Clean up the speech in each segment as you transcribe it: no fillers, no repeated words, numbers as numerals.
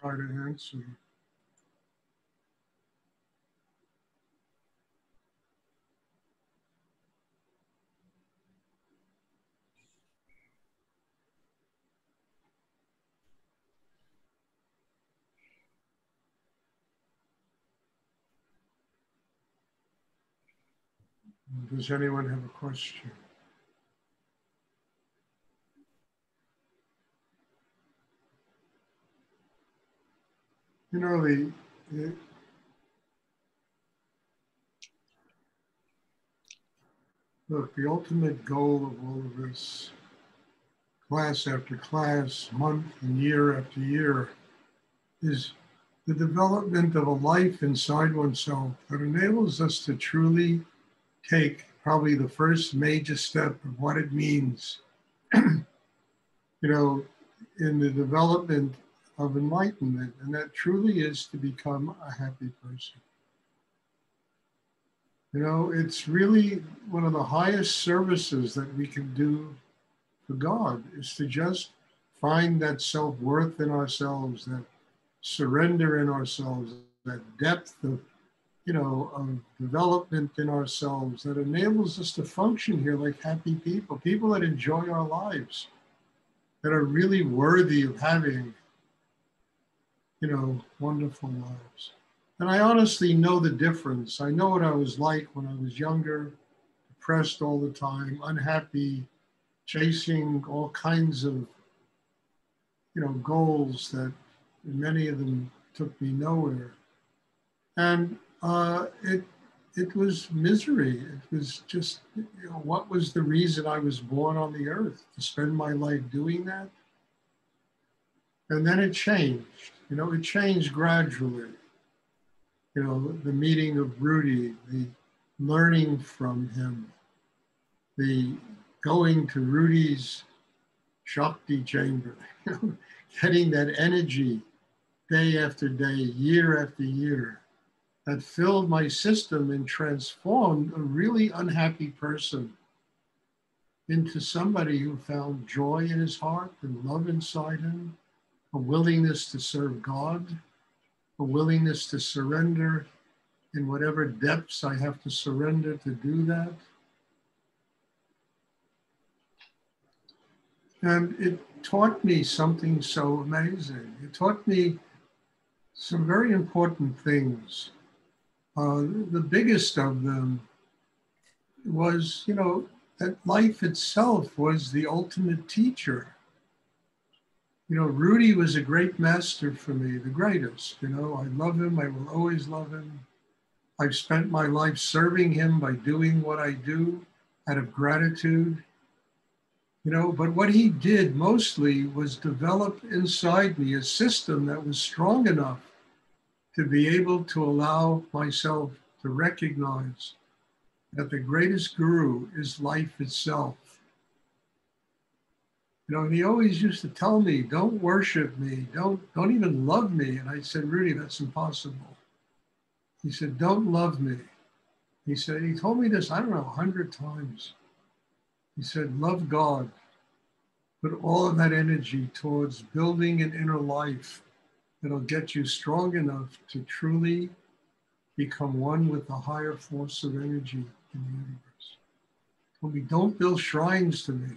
try to answer. Does anyone have a question? You know, look, the ultimate goal of all of this, class after class, month and year after year, is the development of a life inside oneself that enables us to truly take probably the first major step of what it means, you know, in the development of enlightenment, and that truly is to become a happy person. You know, it's really one of the highest services that we can do for God is to just find that self-worth in ourselves, that surrender in ourselves, that depth of, you know, of development in ourselves that enables us to function here like happy people, people that enjoy our lives, that are really worthy of having, you know, wonderful lives. And I honestly know the difference. I know what I was like when I was younger, depressed all the time, unhappy, chasing all kinds of, you know, goals that many of them took me nowhere. And it was misery. It was just, you know, what was the reason I was born on the earth? To spend my life doing that? And then it changed. You know, it changed gradually. You know, the meeting of Rudy, the learning from him, the going to Rudy's Shakti chamber, you know, getting that energy day after day, year after year, that filled my system and transformed a really unhappy person into somebody who found joy in his heart and love inside him, a willingness to serve God, a willingness to surrender in whatever depths I have to surrender to do that. And it taught me something so amazing. It taught me some very important things. The biggest of them was, you know, that life itself was the ultimate teacher. You know, Rudy was a great master for me, the greatest. You know, I love him. I will always love him. I've spent my life serving him by doing what I do out of gratitude. You know, but what he did mostly was develop inside me a system that was strong enough to be able to allow myself to recognize that the greatest guru is life itself. You know, and he always used to tell me, don't worship me, don't even love me. And I said, Rudy, that's impossible. He said, don't love me. He said, he told me this, I don't know, 100 times. He said, love God. Put all of that energy towards building an inner life that'll get you strong enough to truly become one with the higher force of energy in the universe. He told me, don't build shrines to me.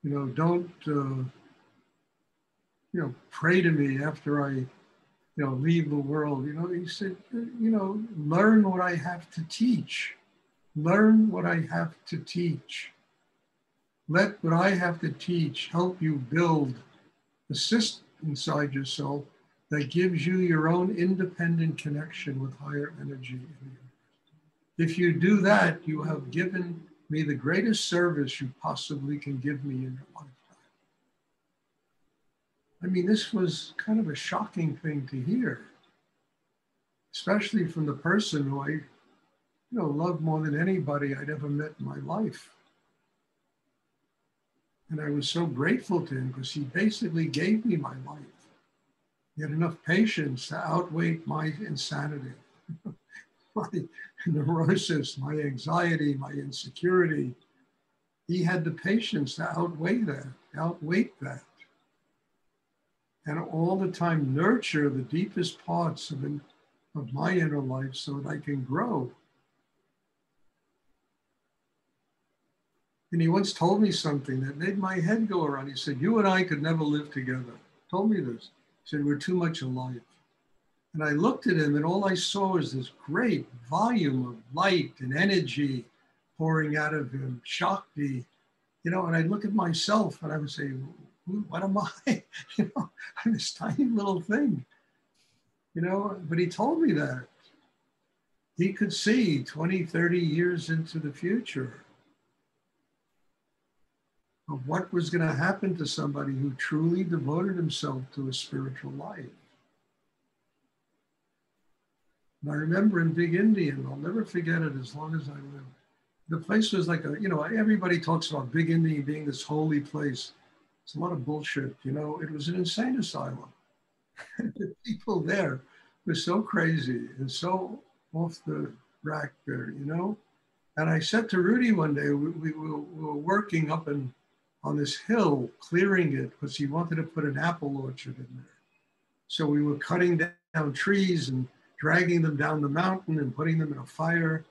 You know, don't, you know, pray to me after I, you know, leave the world. You know, he said, you know, learn what I have to teach. Learn what I have to teach. Let what I have to teach help you build a system inside yourself that gives you your own independent connection with higher energy. If you do that, you have given me the greatest service you possibly can give me in your lifetime. I mean, this was kind of a shocking thing to hear, especially from the person who I, you know, love more than anybody I'd ever met in my life. And I was so grateful to him because he basically gave me my life. He had enough patience to outweigh my insanity, my neurosis, my anxiety, my insecurity. He had the patience to outweigh that. and all the time nurture the deepest parts of my inner life so that I can grow. And he once told me something that made my head go around. He said, "You and I could never live together." Told me this. He said, "We're too much alike." And I looked at him, and all I saw was this great volume of light and energy pouring out of him, Shakti, and I'd look at myself and I would say, what am I? I'm this tiny little thing, but he told me that. He could see 20, 30 years into the future of what was going to happen to somebody who truly devoted himself to a spiritual life. And I remember in Big Indian, I'll never forget it as long as I live. The place was like everybody talks about Big Indian being this holy place. It's a lot of bullshit, it was an insane asylum. The people there were so crazy and so off the rack there, And I said to Rudy one day, we were working up on this hill, clearing it because he wanted to put an apple orchard in there. So we were cutting down trees and dragging them down the mountain and putting them in a fire.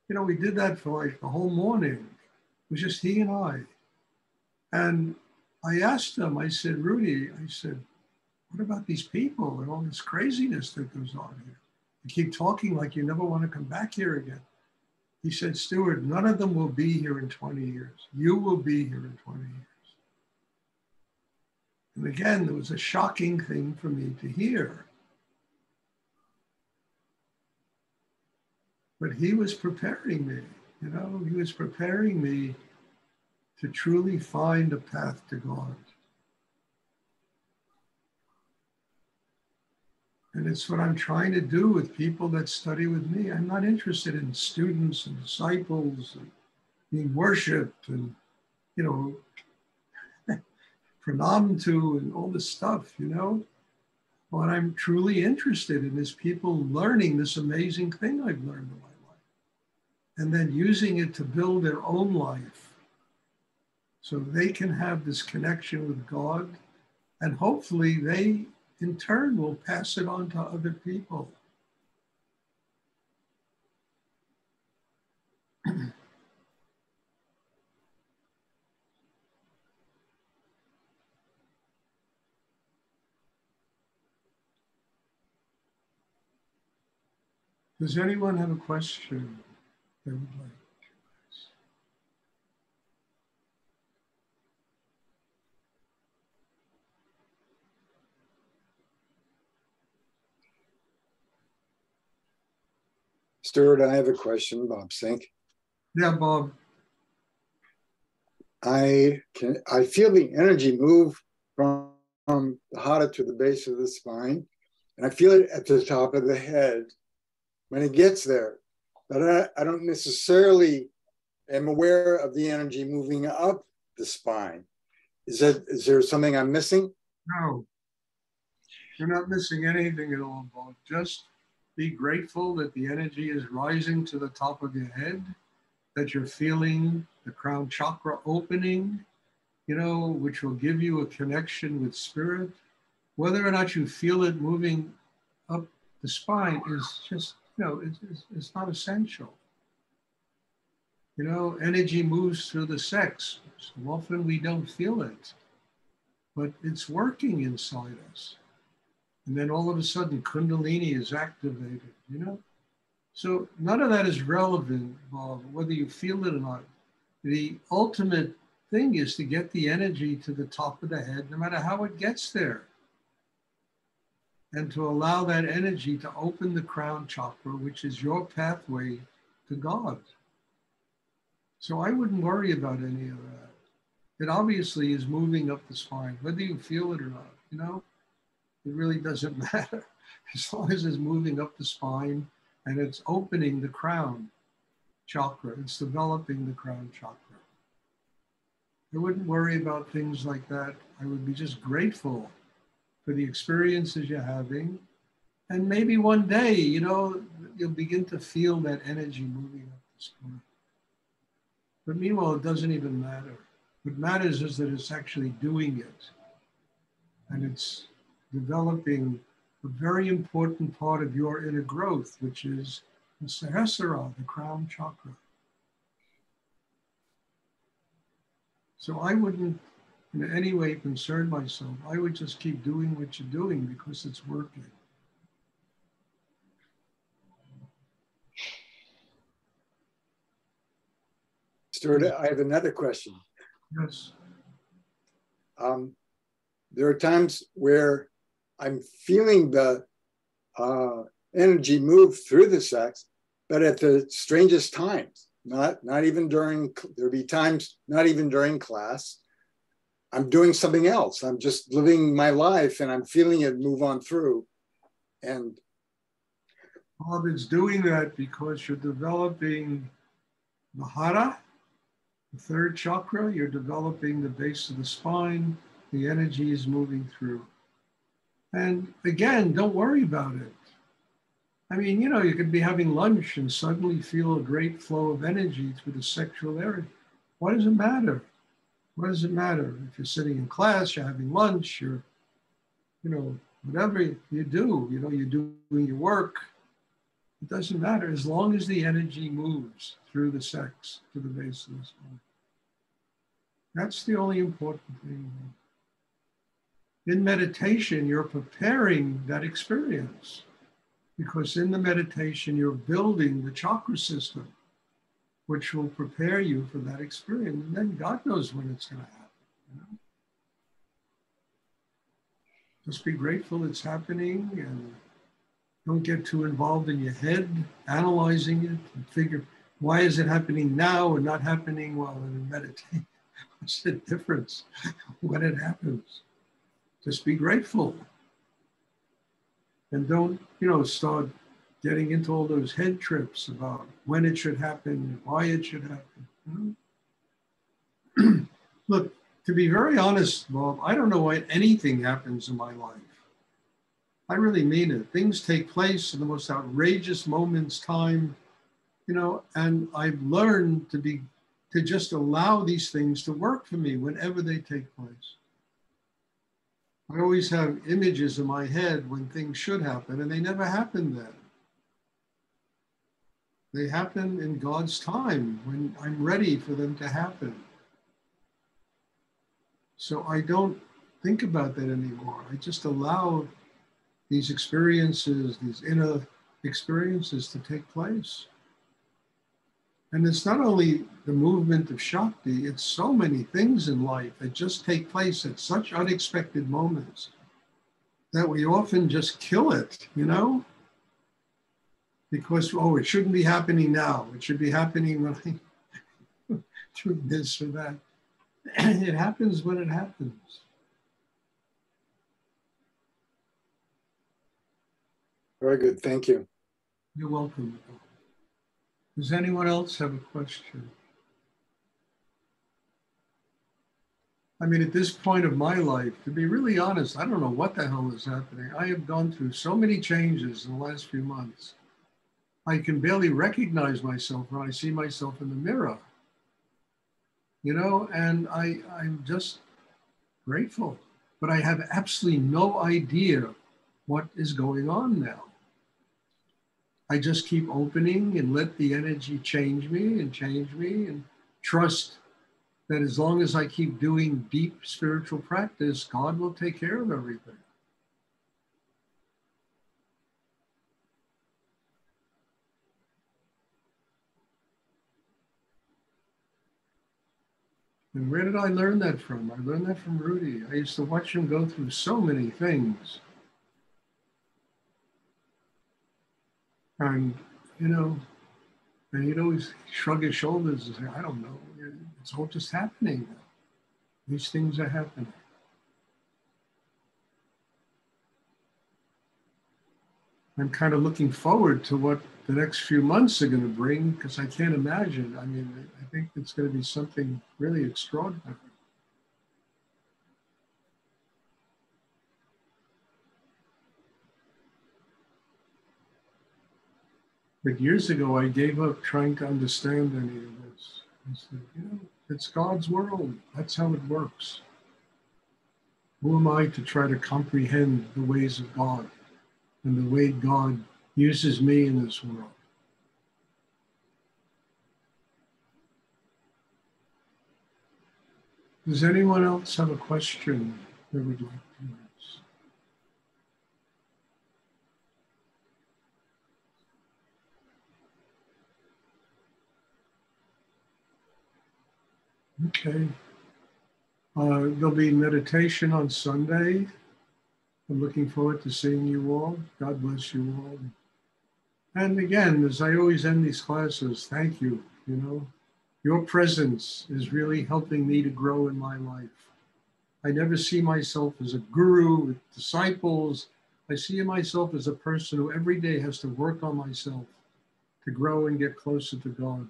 We did that for like the whole morning. It was just he and I. And I asked him, I said, "Rudy," I said, "what about these people and all this craziness that goes on here? You keep talking like you never want to come back here again." He said, "Stuart, none of them will be here in 20 years. You will be here in 20 years." And again, there was a shocking thing for me to hear. But he was preparing me, he was preparing me to truly find a path to God. And it's what I'm trying to do with people that study with me. I'm not interested in students and disciples and being worshipped and, pranam to and all this stuff, What I'm truly interested in is people learning this amazing thing I've learned in my life and then using it to build their own life so they can have this connection with God, and hopefully they in turn will pass it on to other people. Does anyone have a question they would like? Stuart, I have a question, Bob Sink. Yeah, Bob. I feel the energy move from the hara to the base of the spine, and I feel it at the top of the head when it gets there. But I don't necessarily am aware of the energy moving up the spine. Is there something I'm missing? No, you're not missing anything at all, Bob. Just be grateful that the energy is rising to the top of your head, that you're feeling the crown chakra opening, which will give you a connection with spirit. Whether or not you feel it moving up the spine is just, it's not essential. Energy moves through the sex. So often we don't feel it, but it's working inside us. And then all of a sudden, Kundalini is activated, So none of that is relevant, Bob, whether you feel it or not. The ultimate thing is to get the energy to the top of the head, no matter how it gets there. And to allow that energy to open the crown chakra, which is your pathway to God. So I wouldn't worry about any of that. It obviously is moving up the spine, whether you feel it or not, It really doesn't matter. As long as it's moving up the spine and it's opening the crown chakra, it's developing the crown chakra. I wouldn't worry about things like that. I would be just grateful for the experiences you're having. And maybe one day, you'll begin to feel that energy moving up the spine. But meanwhile, it doesn't even matter. What matters is that it's actually doing it. And it's developing a very important part of your inner growth, which is the Sahasrara, the crown chakra. So I wouldn't in any way concern myself. I would just keep doing what you're doing because it's working. Stuart, I have another question. Yes. There are times where I'm feeling the energy move through the sex, but at the strangest times, not even during, there'll be times, not even during class, I'm doing something else. I'm just living my life and I'm feeling it move on through. And Bob, it's doing that because you're developing the hara, the third chakra, you're developing the base of the spine, the energy is moving through. And again, don't worry about it. I mean, you know, you could be having lunch and suddenly feel a great flow of energy through the sexual area. What does it matter? What does it matter? If you're sitting in class, you're having lunch, you're, you know, whatever you do, you know, you're doing your work. It doesn't matter as long as the energy moves through the sex to the base of the spine. That's the only important thing. In meditation, you're preparing that experience because in the meditation, you're building the chakra system, which will prepare you for that experience. And then God knows when it's going to happen. You know? Just be grateful it's happening and don't get too involved in your head, analyzing it and figure, why is it happening now and not happening while I'm meditating? What's the difference when it happens? Just be grateful. And don't, you know, start getting into all those head trips about when it should happen, why it should happen. You know? Look, to be very honest, Bob, I don't know why anything happens in my life. I really mean it. Things take place in the most outrageous moments, time, you know, and I've learned to just allow these things to work for me whenever they take place. I always have images in my head when things should happen, and they never happen then. They happen in God's time when I'm ready for them to happen. So I don't think about that anymore. I just allow these experiences, these inner experiences to take place. And it's not only the movement of Shakti, it's so many things in life that just take place at such unexpected moments that we often just kill it, you know? Because, oh, it shouldn't be happening now. It should be happening when I do this or that. It happens when it happens. very good, thank you. You're welcome. Does anyone else have a question? I mean, at this point of my life, to be really honest, I don't know what the hell is happening. I have gone through so many changes in the last few months. I can barely recognize myself when I see myself in the mirror, you know, and I'm just grateful, but I have absolutely no idea what is going on now. I just keep opening and let the energy change me and trust that as long as I keep doing deep spiritual practice, God will take care of everything. And where did I learn that from? I learned that from Rudy. I used to watch him go through so many things. And, you know, and he'd always shrug his shoulders and say, I don't know. It's all just happening now. These things are happening. I'm kind of looking forward to what the next few months are going to bring because I can't imagine. I mean, I think it's going to be something really extraordinary. But years ago, I gave up trying to understand any of this. I said, you know, it's God's world. That's how it works. Who am I to try to comprehend the ways of God and the way God uses me in this world? Does anyone else have a question they would like to ask? Okay. There'll be meditation on Sunday. I'm looking forward to seeing you all. God bless you all. And again, as I always end these classes, thank you. You know, your presence is really helping me to grow in my life. I never see myself as a guru with disciples. I see myself as a person who every day has to work on myself to grow and get closer to God.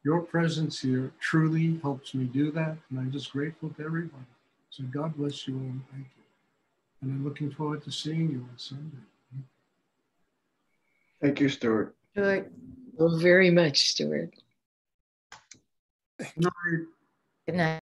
Your presence here truly helps me do that, and I'm just grateful to everybody. So God bless you all, and thank you. And I'm looking forward to seeing you on Sunday. Thank you, Stuart. Stuart, well, very much, Stuart. Good night. Good night.